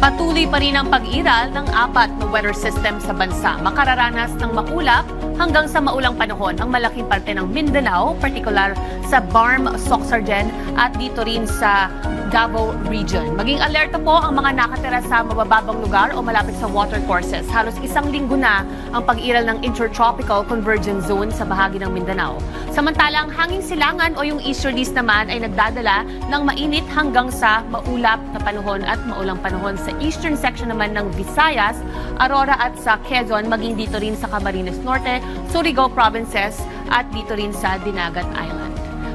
Patuloy pa rin ang pag-iral ng 4 na weather system sa bansa. Makararanas ng makulap hanggang sa maulang panahon ang malaking parte ng Mindanao, particular sa Barm, Soxargen at dito rin sa Davao Region. Maging alerto po ang mga nakatira sa mabababang lugar o malapit sa watercourses. Halos isang linggo na ang pag-iral ng Intertropical Convergence Zone sa bahagi ng Mindanao. Samantalang hanging silangan o yung easterlies naman ay nagdadala ng mainit hanggang sa maulap na panahon at maulang panahon sa eastern section naman ng Visayas, Aurora at sa Quezon, maging dito rin sa Camarines Norte, Surigao Provinces at dito rin sa Dinagat Island.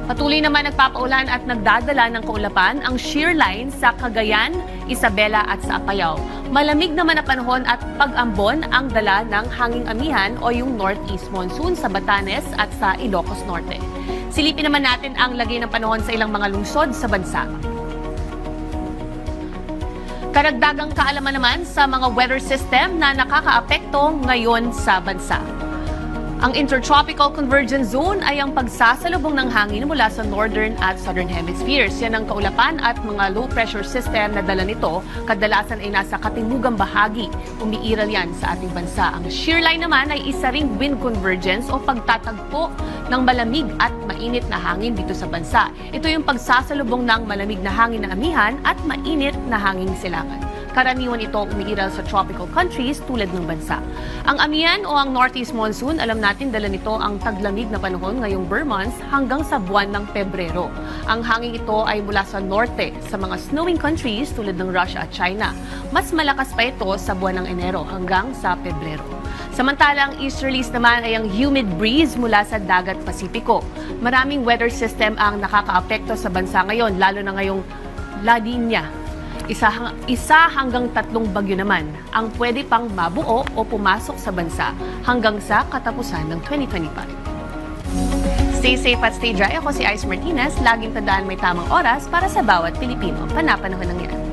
Patuloy naman nagpapaulan at nagdadala ng kaulapan ang shear line sa Cagayan, Isabela at sa Apayao. Malamig naman na panahon at pag-ambon ang dala ng hanging amihan o yung northeast monsoon sa Batanes at sa Ilocos Norte. Silipin naman natin ang lagay ng panahon sa ilang mga lungsod sa bansa. Karagdagang kaalaman naman sa mga weather system na nakakaapekto ngayon sa bansa. Ang Intertropical Convergence Zone ay ang pagsasalubong ng hangin mula sa northern at southern hemispheres. Yan ang kaulapan at mga low pressure system na dala nito, kadalasan ay nasa katimugang bahagi. Umiiral yan sa ating bansa. Ang shear line naman ay isa ring wind convergence o pagtatagpo ng malamig at mainit na hangin dito sa bansa. Ito yung pagsasalubong ng malamig na hangin na amihan at mainit na hangin silangan. Karaniwan ito umiiral sa tropical countries tulad ng bansa. Ang amihan o ang northeast monsoon, alam natin dala nito ang taglamig na panahon ngayong Burr months hanggang sa buwan ng Pebrero. Ang hangin ito ay mula sa norte sa mga snowing countries tulad ng Russia at China. Mas malakas pa ito sa buwan ng Enero hanggang sa Pebrero. Samantalang easterlies naman ay ang humid breeze mula sa dagat Pasipiko. Maraming weather system ang nakakaapekto sa bansa ngayon, lalo na ngayong La Niña. Isa hanggang 3 bagyo naman ang pwede pang mabuo o pumasok sa bansa hanggang sa katapusan ng 2025. Stay safe at stay dry. Ako si Ice Martinez. Laging tandaan may tamang oras para sa bawat Pilipino. Panapanahon lang yan.